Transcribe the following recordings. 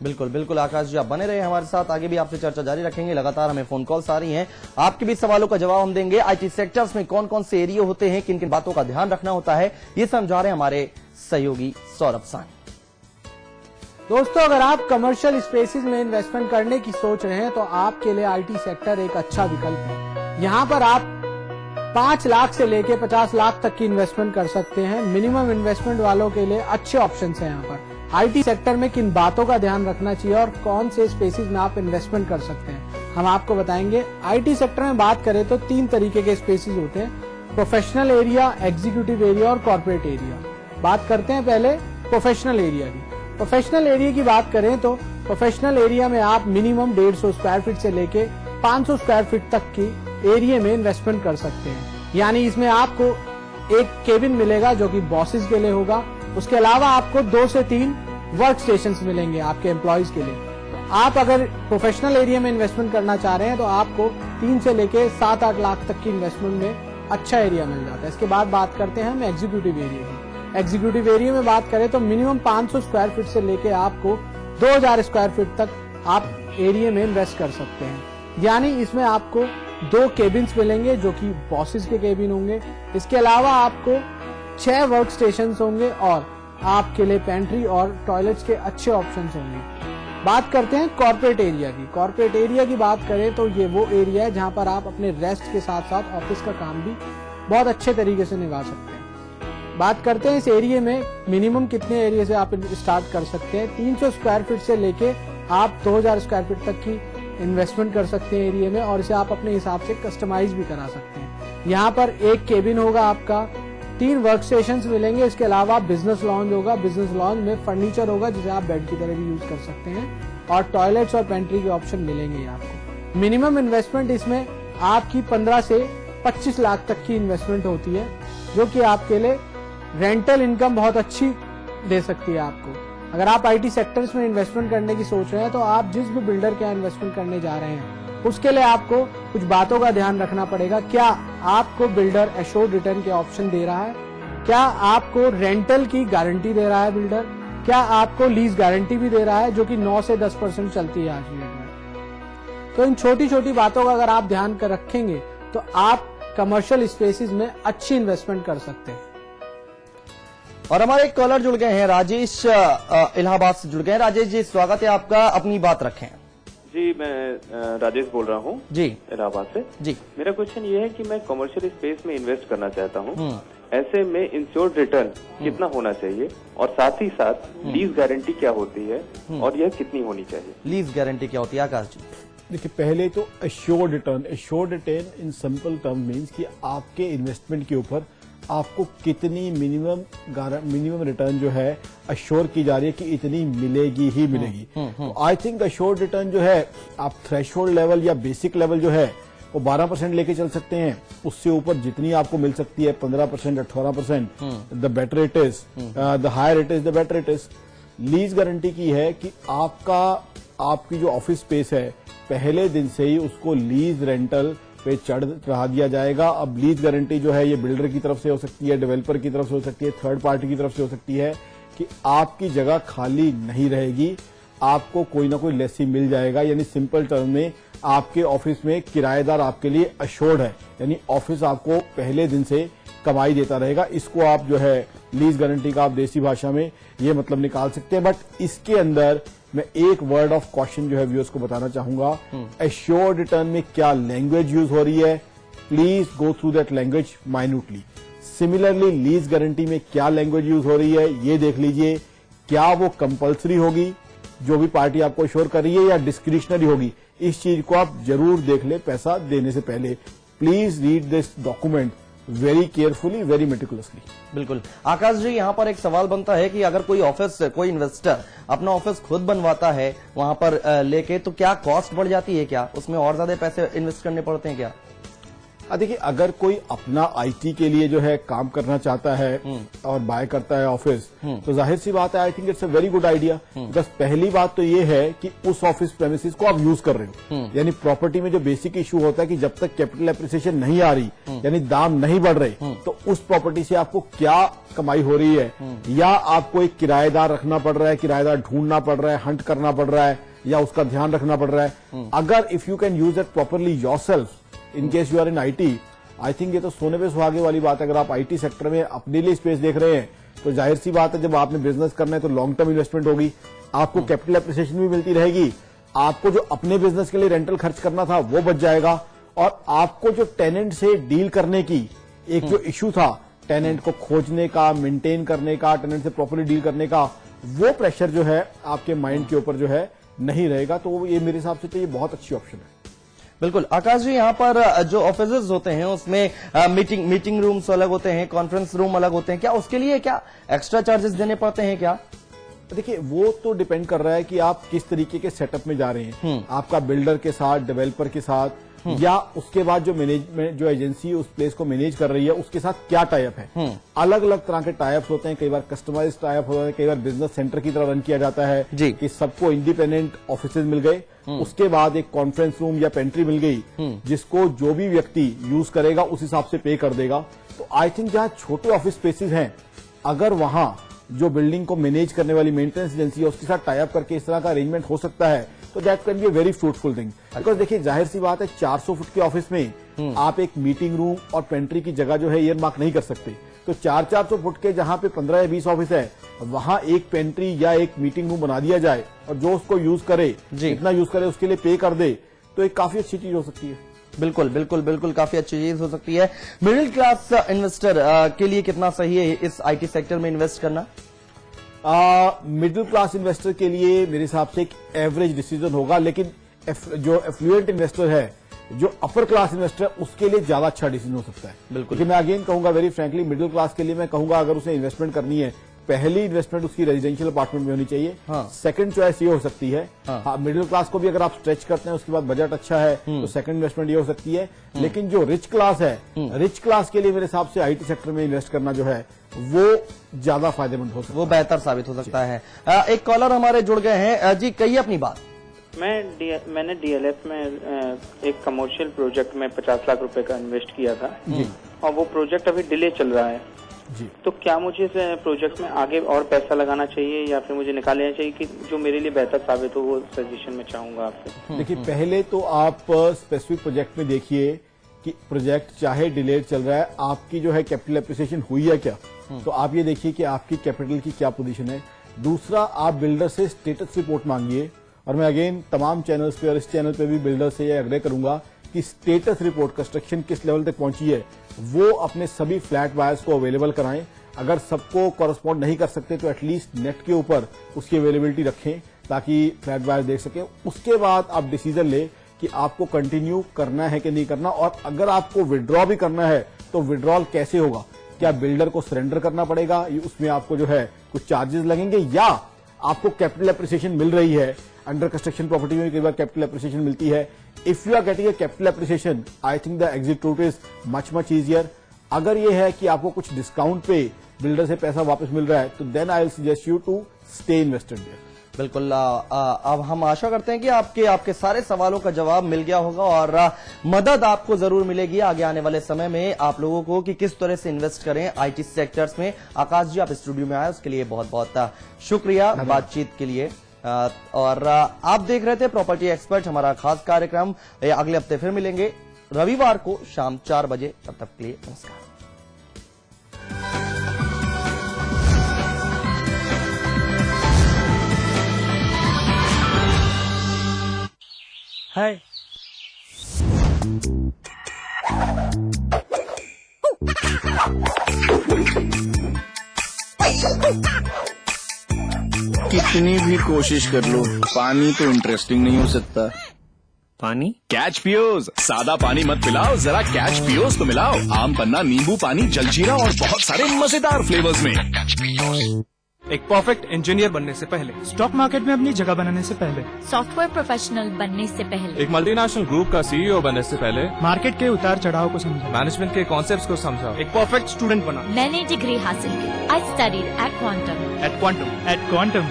बिल्कुल बिल्कुल आकाश जी, आप बने रहे हमारे साथ, आगे भी आपसे चर्चा जारी रखेंगे। लगातार हमें फोन कॉल्स आ रही हैं, आपके भी सवालों का जवाब हम देंगे। आईटी सेक्टर्स में कौन कौन से एरिया होते हैं, किन किन बातों का ध्यान रखना होता है, ये समझा रहे हैं हमारे सहयोगी सौरभ सानी। दोस्तों, अगर आप कमर्शियल स्पेसेस में इन्वेस्टमेंट करने की सोच रहे हैं तो आपके लिए आईटी सेक्टर एक अच्छा विकल्प है। यहाँ पर आप 5 लाख से लेके 50 लाख तक की इन्वेस्टमेंट कर सकते हैं। मिनिमम इन्वेस्टमेंट वालों के लिए अच्छे ऑप्शंस हैं। यहाँ पर आईटी सेक्टर में किन बातों का ध्यान रखना चाहिए और कौन से स्पेसेस में आप इन्वेस्टमेंट कर सकते हैं, हम आपको बताएंगे। आईटी सेक्टर में बात करें तो 3 तरीके के स्पेसेस होते हैं: प्रोफेशनल एरिया, एग्जीक्यूटिव एरिया और कॉर्पोरेट एरिया। बात करते हैं पहले प्रोफेशनल एरिया की। प्रोफेशनल एरिया की बात करें तो प्रोफेशनल एरिया में आप मिनिमम 150 स्क्वायर फीट से लेके 500 स्क्वायर फीट तक की एरिया में इन्वेस्टमेंट कर सकते हैं। यानी इसमें आपको एक केबिन मिलेगा जो कि बॉसेस के लिए होगा। उसके अलावा आपको 2 से 3 वर्क स्टेशन मिलेंगे आपके एम्प्लॉयज के लिए। आप अगर प्रोफेशनल एरिया में इन्वेस्टमेंट करना चाह रहे हैं तो आपको 3 से लेके 7-8 लाख तक की इन्वेस्टमेंट में अच्छा एरिया मिल जाता है। इसके बाद बात करते हैं हम एग्जीक्यूटिव एरिया की। एग्जीक्यूटिव एरिया में बात करें तो मिनिमम 500 स्क्वायर फीट से लेके आपको 2000 स्क्वायर फीट तक आप एरिया में इन्वेस्ट कर सकते हैं। यानी इसमें आपको 2 केबिन्स मिलेंगे जो कि बॉसेस के केबिन होंगे। इसके अलावा आपको 6 वर्क स्टेशन होंगे और आपके लिए पेंट्री और टॉयलेट्स के अच्छे ऑप्शंस होंगे। बात करते हैं कॉर्पोरेट एरिया की। कॉर्पोरेट एरिया की बात करें तो ये वो एरिया है जहां पर आप अपने रेस्ट के साथ साथ ऑफिस का काम भी बहुत अच्छे तरीके से निभा सकते हैं। बात करते हैं इस एरिया में मिनिमम कितने एरिया से आप स्टार्ट कर सकते हैं। 300 स्क्वायर फीट से लेके आप 2000 स्क्वायर फीट तक की इन्वेस्टमेंट कर सकते हैं एरिया में और इसे आप अपने हिसाब से कस्टमाइज भी करा सकते हैं। यहाँ पर एक केबिन होगा आपका, 3 वर्क स्टेशन मिलेंगे। इसके अलावा बिजनेस लॉन्ज होगा। बिजनेस लॉन्ज में फर्नीचर होगा जिसे आप बेड की तरह भी यूज कर सकते हैं और टॉयलेट्स और पेंट्री के ऑप्शन मिलेंगे आपको। मिनिमम इन्वेस्टमेंट इसमें आपकी 15 से 25 लाख तक की इन्वेस्टमेंट होती है जो कि आपके लिए रेंटल इनकम बहुत अच्छी दे सकती है आपको। अगर आप आईटी सेक्टर्स में इन्वेस्टमेंट करने की सोच रहे हैं तो आप जिस भी बिल्डर के यहाँ इन्वेस्टमेंट करने जा रहे हैं उसके लिए आपको कुछ बातों का ध्यान रखना पड़ेगा। क्या आपको बिल्डर एश्योर्ड रिटर्न के ऑप्शन दे रहा है? क्या आपको रेंटल की गारंटी दे रहा है बिल्डर? क्या आपको लीज गारंटी भी दे रहा है जो कि 9 से 10% चलती है आज की डेट में? तो इन छोटी छोटी बातों का अगर आप ध्यान कर रखेंगे तो आप कमर्शियल स्पेसेस में अच्छी इन्वेस्टमेंट कर सकते हैं। और हमारे एक कॉलर जुड़ गए हैं, राजेश इलाहाबाद से जुड़ गए हैं। राजेश जी, स्वागत है आपका, अपनी बात रखें। जी, मैं राजेश बोल रहा हूँ जी, इलाहाबाद से। जी, मेरा क्वेश्चन ये है कि मैं कमर्शियल स्पेस में इन्वेस्ट करना चाहता हूँ। ऐसे में इंश्योर्ड रिटर्न कितना होना चाहिए और साथ ही साथ लीज गारंटी क्या होती है और यह कितनी होनी चाहिए? लीज गारंटी क्या होती है आकाश जी? देखिए, पहले तो assured return in simple term means कि आपके इन्वेस्टमेंट के ऊपर आपको कितनी मिनिमम रिटर्न जो है अश्योर की जा रही है कि इतनी मिलेगी ही मिलेगी। तो आई थिंक अश्योर्ड रिटर्न जो है आप थ्रेशोल्ड लेवल या बेसिक लेवल जो है वो 12% लेके चल सकते हैं। उससे ऊपर जितनी आपको मिल सकती है 15%, 18%, the better it is, the higher it is the better it is. Lease guarantee की है कि आपकी जो ऑफिस स्पेस है पहले दिन से ही उसको लीज रेंटल पे चढ़ा दिया जाएगा। अब लीज गारंटी जो है ये बिल्डर की तरफ से हो सकती है, डेवलपर की तरफ से हो सकती है, थर्ड पार्टी की तरफ से हो सकती है कि आपकी जगह खाली नहीं रहेगी, आपको कोई ना कोई लेसी मिल जाएगा। यानी सिंपल टर्म में आपके ऑफिस में किराएदार आपके लिए अश्योर्ड है, यानी ऑफिस आपको पहले दिन से कमाई देता रहेगा। इसको आप जो है लीज गारंटी का आप देसी भाषा में ये मतलब निकाल सकते हैं। बट इसके अंदर मैं एक वर्ड ऑफ कॉशन जो है व्यूअर्स को बताना चाहूंगा। एश्योर्ड रिटर्न में क्या लैंग्वेज यूज हो रही है, please go through that language minutely. Similarly lease guarantee में क्या लैंग्वेज यूज हो रही है ये देख लीजिए। क्या वो कंपल्सरी होगी जो भी पार्टी आपको एश्योर कर रही है या डिस्क्रिशनरी होगी? इस चीज को आप जरूर देख ले पैसा देने से पहले। Please read this document very carefully, very meticulously. बिल्कुल आकाश जी, यहाँ पर एक सवाल बनता है कि अगर कोई इन्वेस्टर अपना ऑफिस खुद बनवाता है वहां पर लेके, तो क्या कॉस्ट बढ़ जाती है? क्या उसमें और ज्यादा पैसे इन्वेस्ट करने पड़ते हैं क्या? देखिए, अगर कोई अपना आईटी के लिए जो है काम करना चाहता है और बाय करता है ऑफिस, तो जाहिर सी बात है, I think it's a very good idea. Because पहली बात तो ये है कि उस ऑफिस प्रेमिसेस को आप यूज कर रहे हो, यानी प्रॉपर्टी में जो बेसिक इशू होता है कि जब तक कैपिटल एप्रिसिएशन नहीं आ रही, यानी दाम नहीं बढ़ रहे, तो उस प्रॉपर्टी से आपको क्या कमाई हो रही है, या आपको एक किराएदार रखना पड़ रहा है, किराएदार ढूंढना पड़ रहा है, हंट करना पड़ रहा है, या उसका ध्यान रखना पड़ रहा है। अगर if you can use it properly yourself in case you are in IT, I think ये तो सोने पे सुहागे वाली बात है। अगर आप आईटी सेक्टर में अपने लिए स्पेस देख रहे हैं, तो जाहिर सी बात है, जब आपने बिजनेस करना है तो लॉन्ग टर्म इन्वेस्टमेंट होगी, आपको कैपिटल एप्रिसिएशन भी मिलती रहेगी, आपको जो अपने बिजनेस के लिए रेंटल खर्च करना था वो बच जाएगा, और आपको जो टेनेंट से डील करने की एक जो इश्यू था, टेनेंट को खोजने का, मेंटेन करने का, टेनेंट से प्रॉपर्ली डील करने का, वो प्रेशर जो है आपके माइंड के ऊपर जो है नहीं रहेगा। तो ये मेरे हिसाब से तो ये बहुत अच्छी ऑप्शन है। बिल्कुल आकाश जी, यहाँ पर जो ऑफिसेज होते हैं उसमें मीटिंग रूम्स अलग होते हैं, कॉन्फ्रेंस रूम अलग होते हैं, क्या उसके लिए क्या एक्स्ट्रा चार्जेस देने पड़ते हैं क्या? देखिए, वो तो डिपेंड कर रहा है कि आप किस तरीके के सेटअप में जा रहे हैं, आपका बिल्डर के साथ, डेवलपर के साथ, या उसके बाद जो मैनेजमेंट जो एजेंसी उस प्लेस को मैनेज कर रही है उसके साथ क्या टाइप है। अलग अलग तरह के टाइप्स होते हैं, कई बार कस्टमाइज टाइप होते हैं, कई बार बिजनेस सेंटर की तरह रन किया जाता है कि सबको इंडिपेंडेंट ऑफिसेज मिल गए, उसके बाद एक कॉन्फ्रेंस रूम या पेंट्री मिल गई जिसको जो भी व्यक्ति यूज करेगा उस हिसाब से पे कर देगा। तो आई थिंक जहां छोटे ऑफिस स्पेसेस हैं, अगर वहां जो बिल्डिंग को मैनेज करने वाली मेंटेनेंस एजेंसी है उसके साथ टाई अप करके इस तरह का अरेंजमेंट हो सकता है, तो that can be a very fruitful thing. Because देखिए, जाहिर सी बात है, 400 फुट के ऑफिस में आप एक मीटिंग रूम और पेंट्री की जगह जो है ईयर मार्क नहीं कर सकते। तो 400 फुट के जहां पे 15 या 20 ऑफिस है, वहां एक पेंट्री या एक मीटिंग रूम बना दिया जाए, और जो उसको यूज करे, जितना यूज करे उसके लिए पे कर दे, तो एक काफी अच्छी चीज हो सकती है। बिल्कुल बिल्कुल बिल्कुल, काफी अच्छी चीज हो सकती है। मिडिल क्लास इन्वेस्टर के लिए कितना सही है इस आईटी सेक्टर में इन्वेस्ट करना? मिडिल क्लास इन्वेस्टर के लिए मेरे हिसाब से एक एवरेज डिसीजन होगा, लेकिन जो एफ्लुएंट इन्वेस्टर है, जो अपर क्लास इन्वेस्टर है, उसके लिए ज्यादा अच्छा डिसीजन हो सकता है। बिल्कुल। लेकिन मैं अगेन कहूंगा, वेरी फ्रैंकली, मिडिल क्लास के लिए मैं कहूंगा, अगर उसे इन्वेस्टमेंट करनी है, पहली इन्वेस्टमेंट उसकी रेजिडेंशियल अपार्टमेंट में होनी चाहिए। सेकंड चॉइस ये हो सकती है, मिडिल क्लास को भी अगर आप स्ट्रेच करते हैं, उसके बाद बजट अच्छा है, तो सेकंड इन्वेस्टमेंट ये हो सकती है। लेकिन जो रिच क्लास है, रिच क्लास के लिए मेरे हिसाब से आईटी सेक्टर में इन्वेस्ट करना जो है वो ज्यादा फायदेमंद हो सकता है, वो बेहतर साबित हो सकता है। एक कॉलर हमारे जुड़ गए हैं जी, कहिए अपनी बात। मैंने डीएलएफ में एक कमर्शियल प्रोजेक्ट में 50 लाख रुपए का इन्वेस्ट किया था जी, और वो प्रोजेक्ट अभी डिले चल रहा है जी। तो क्या मुझे इस प्रोजेक्ट में आगे और पैसा लगाना चाहिए, या फिर मुझे निकाल लेना चाहिए, कि जो मेरे लिए बेहतर साबित हो, वो सजेशन में चाहूंगा आपसे। देखिए, पहले तो आप स्पेसिफिक प्रोजेक्ट में देखिए कि प्रोजेक्ट चाहे डिलेड चल रहा है, आपकी जो है कैपिटल एप्रिसिएशन हुई है क्या, तो आप ये देखिए कि आपकी कैपिटल की क्या पोजीशन है। दूसरा, आप बिल्डर से स्टेटस रिपोर्ट मांगिए, और मैं अगेन तमाम चैनल्स पे और इस चैनल पे भी बिल्डर से ये आग्रह करूंगा कि स्टेटस रिपोर्ट, कंस्ट्रक्शन किस लेवल तक पहुंची है, वो अपने सभी फ्लैट बायर्स को अवेलेबल कराएं। अगर सबको कॉरेस्पॉन्ड नहीं कर सकते तो एटलीस्ट नेट के ऊपर उसकी अवेलेबिलिटी रखें, ताकि फ्लैट बायर देख सकें। उसके बाद आप डिसीजन ले कि आपको कंटिन्यू करना है कि नहीं करना, और अगर आपको विड्रॉ भी करना है तो विड्रॉल कैसे होगा, क्या बिल्डर को सरेंडर करना पड़ेगा, उसमें आपको जो है कुछ चार्जेस लगेंगे, या आपको कैपिटल एप्रिसिएशन मिल रही है। अंडर कंस्ट्रक्शन प्रॉपर्टी में कई बार कैपिटल एप्रिसिएशन मिलती है। If you are getting a capital appreciation, I think the exit route is much easier. अगर ये है कि आपको कुछ डिस्काउंट पे बिल्डर से पैसा वापस मिल रहा है, तो then I will suggest you to stay invested there. बिल्कुल, अब हम आशा करते हैं कि आपके सारे सवालों का जवाब मिल गया होगा, और मदद आपको जरूर मिलेगी आगे आने वाले समय में आप लोगों को कि किस तरह से इन्वेस्ट करें आईटी सेक्टर्स में। आकाश जी, आप स्टूडियो में आए उसके लिए बहुत बहुत शुक्रिया बातचीत के लिए। और आप देख रहे थे प्रॉपर्टी एक्सपर्ट, हमारा खास कार्यक्रम। अगले हफ्ते फिर मिलेंगे रविवार को शाम 4 बजे। तब तक के लिए नमस्कार। हाय, कितनी भी कोशिश कर लो, पानी तो इंटरेस्टिंग नहीं हो सकता। पानी? कैच पियोज, सादा पानी मत पिलाओ, जरा कैच पियोज तो मिलाओ। आम पन्ना, नींबू पानी, जलजीरा और बहुत सारे मजेदार फ्लेवर्स में। एक परफेक्ट इंजीनियर बनने से पहले, स्टॉक मार्केट में अपनी जगह बनाने से पहले, सॉफ्टवेयर प्रोफेशनल बनने से पहले, एक मल्टीनेशनल ग्रुप का सीईओ बनने से पहले, मार्केट के उतार चढ़ाव को समझा, मैनेजमेंट के कॉन्सेप्ट्स को समझा, एक परफेक्ट स्टूडेंट बना। मैंने डिग्री हासिल की। I studied at quantum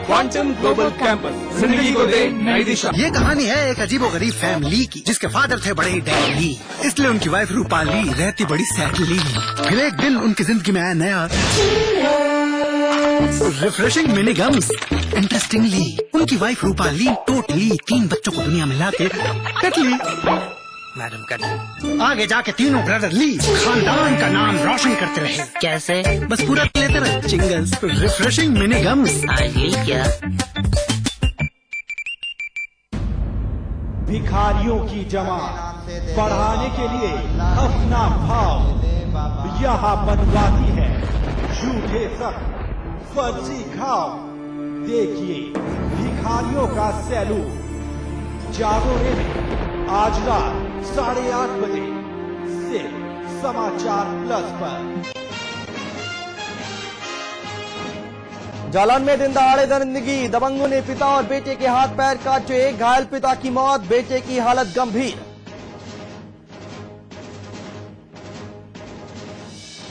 quantum global campus, जिंदगी को दे नई दिशा। ये कहानी है एक अजीबोगरीब फैमिली की, जिसके फादर थे बड़े डैडी, इसलिए उनकी वाइफ रूपाली रहती बड़ी सैडली। फिर एक दिन उनकी जिंदगी में आया नया रिफ्रेशिंग मिनी गम्स। इंटरेस्टिंगली उनकी वाइफ रूपाली टोटली 3 बच्चों को दुनिया में लाके कटली। मैडम कटली आगे जाके तीनों ब्रदर ली खानदान का नाम रोशन करते रहे। कैसे? बस पूरा लेते रहे चिंगल्स। Refreshing mini gums. ये क्या? भिखारियों की जमात बढ़ाने के लिए अपना भाव यहाँ बनवाती है झूठे सख्त फर्जी घाव। देखिए भिखारियों का सैलूट जागोरे में आज रात 8:30 बजे सिर्फ समाचार प्लस पर। जालौन में दिन दहाड़े दरिंदगी, दबंगों ने पिता और बेटे के हाथ पैर काटे, घायल पिता की मौत, बेटे की हालत गंभीर।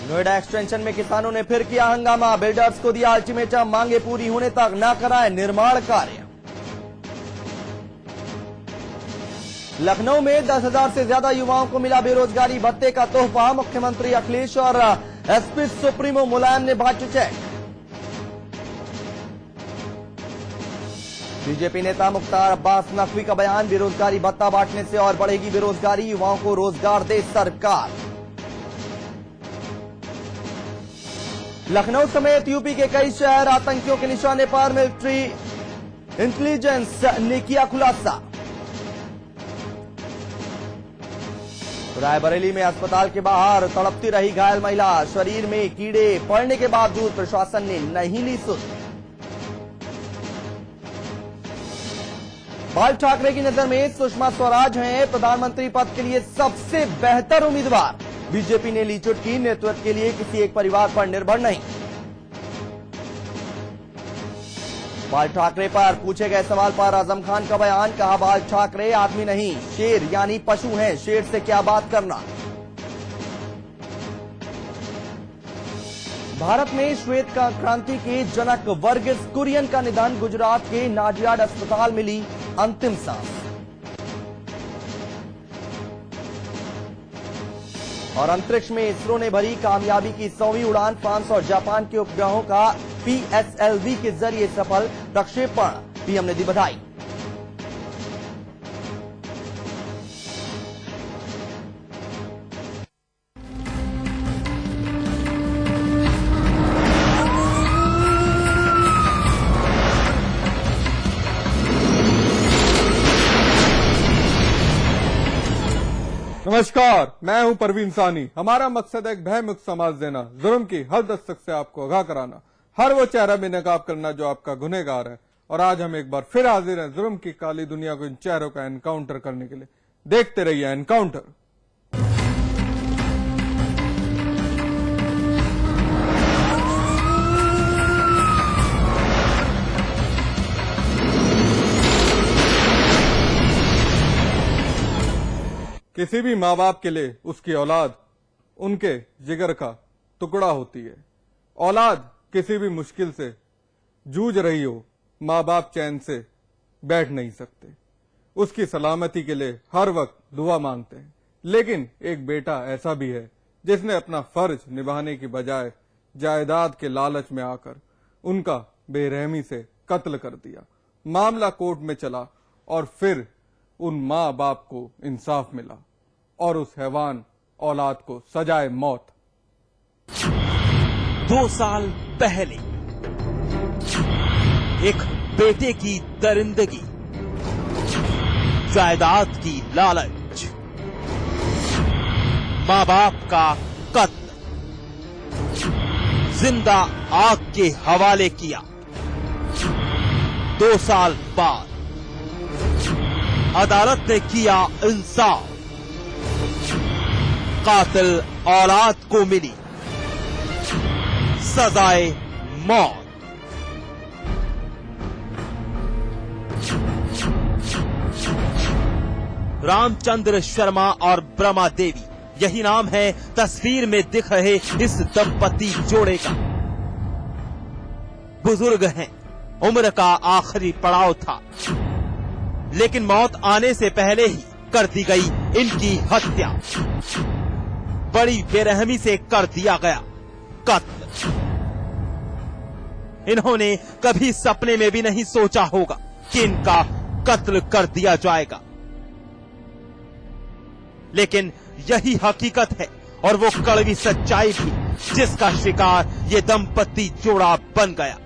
नोएडा एक्सटेंशन में किसानों ने फिर किया हंगामा, बिल्डर्स को दिया अल्टीमेटम, मांगे पूरी होने तक न कराए निर्माण कार्य। लखनऊ में 10,000 से ज्यादा युवाओं को मिला बेरोजगारी भत्ते का तोहफा, मुख्यमंत्री अखिलेश और एसपी सुप्रीमो मुलायम ने बांटे चेक। बीजेपी नेता मुख्तार अब्बास नकवी का बयान, बेरोजगारी भत्ता बांटने से और बढ़ेगी बेरोजगारी, युवाओं को रोजगार दे सरकार। लखनऊ समेत यूपी के कई शहर आतंकियों के निशाने पर, मिलिट्री इंटेलिजेंस ने किया खुलासा। रायबरेली में अस्पताल के बाहर तड़पती रही घायल महिला, शरीर में कीड़े पड़ने के बावजूद प्रशासन ने नहीं ली सुध। बाल ठाकरे की नजर में सुषमा स्वराज हैं प्रधानमंत्री पद के लिए सबसे बेहतर उम्मीदवार, बीजेपी ने ली चुटकी, नेतृत्व के लिए किसी एक परिवार पर निर्भर नहीं। बाल ठाकरे पर पूछे गए सवाल पर आजम खान का बयान, कहा बाल ठाकरे आदमी नहीं शेर यानी पशु हैं, शेर से क्या बात करना। भारत में श्वेत क्रांति के जनक वर्गीस कुरियन का निधन, गुजरात के नाडियाड अस्पताल मिली अंतिम सांस। और अंतरिक्ष में इसरो ने भरी कामयाबी की 100वीं उड़ान, फ्रांस और जापान के उपग्रहों का PSLV के जरिए सफल प्रक्षेपण, पीएम ने दी बधाई। नमस्कार, मैं हूं परवीन सानी। हमारा मकसद है एक भयमुक्त समाज देना, जुर्म की हर दस्तक से आपको आगाह कराना, हर वो चेहरा बेनकाब करना जो आपका गुनहगार है। और आज हम एक बार फिर हाजिर हैं जुर्म की काली दुनिया को इन चेहरों का एनकाउंटर करने के लिए। देखते रहिए एनकाउंटर। किसी भी माँ बाप के लिए उसकी औलाद उनके जिगर का टुकड़ा होती है। औलाद किसी भी मुश्किल से जूझ रही हो, माँ बाप चैन से बैठ नहीं सकते, उसकी सलामती के लिए हर वक्त दुआ मांगते हैं। लेकिन एक बेटा ऐसा भी है जिसने अपना फर्ज निभाने की बजाय जायदाद के लालच में आकर उनका बेरहमी से कत्ल कर दिया। मामला कोर्ट में चला और फिर उन माँ बाप को इंसाफ मिला और उस हैवान औलाद को सजाए मौत। 2 साल पहले एक बेटे की दरिंदगी, जायदाद की लालच, माँ बाप का कत्ल, जिंदा आग के हवाले किया। 2 साल बाद अदालत ने किया इंसाफ, कातिल औलाद को मिली सजाए मौत। रामचंद्र शर्मा और ब्रमा देवी, यही नाम है तस्वीर में दिख रहे इस दंपति जोड़े का। बुजुर्ग हैं, उम्र का आखिरी पड़ाव था, लेकिन मौत आने से पहले ही कर दी गई इनकी हत्या। बड़ी बेरहमी से कर दिया गया कत्ल। इन्होंने कभी सपने में भी नहीं सोचा होगा कि इनका कत्ल कर दिया जाएगा, लेकिन यही हकीकत है और वो कड़वी सच्चाई भी जिसका शिकार ये दंपति जोड़ा बन गया।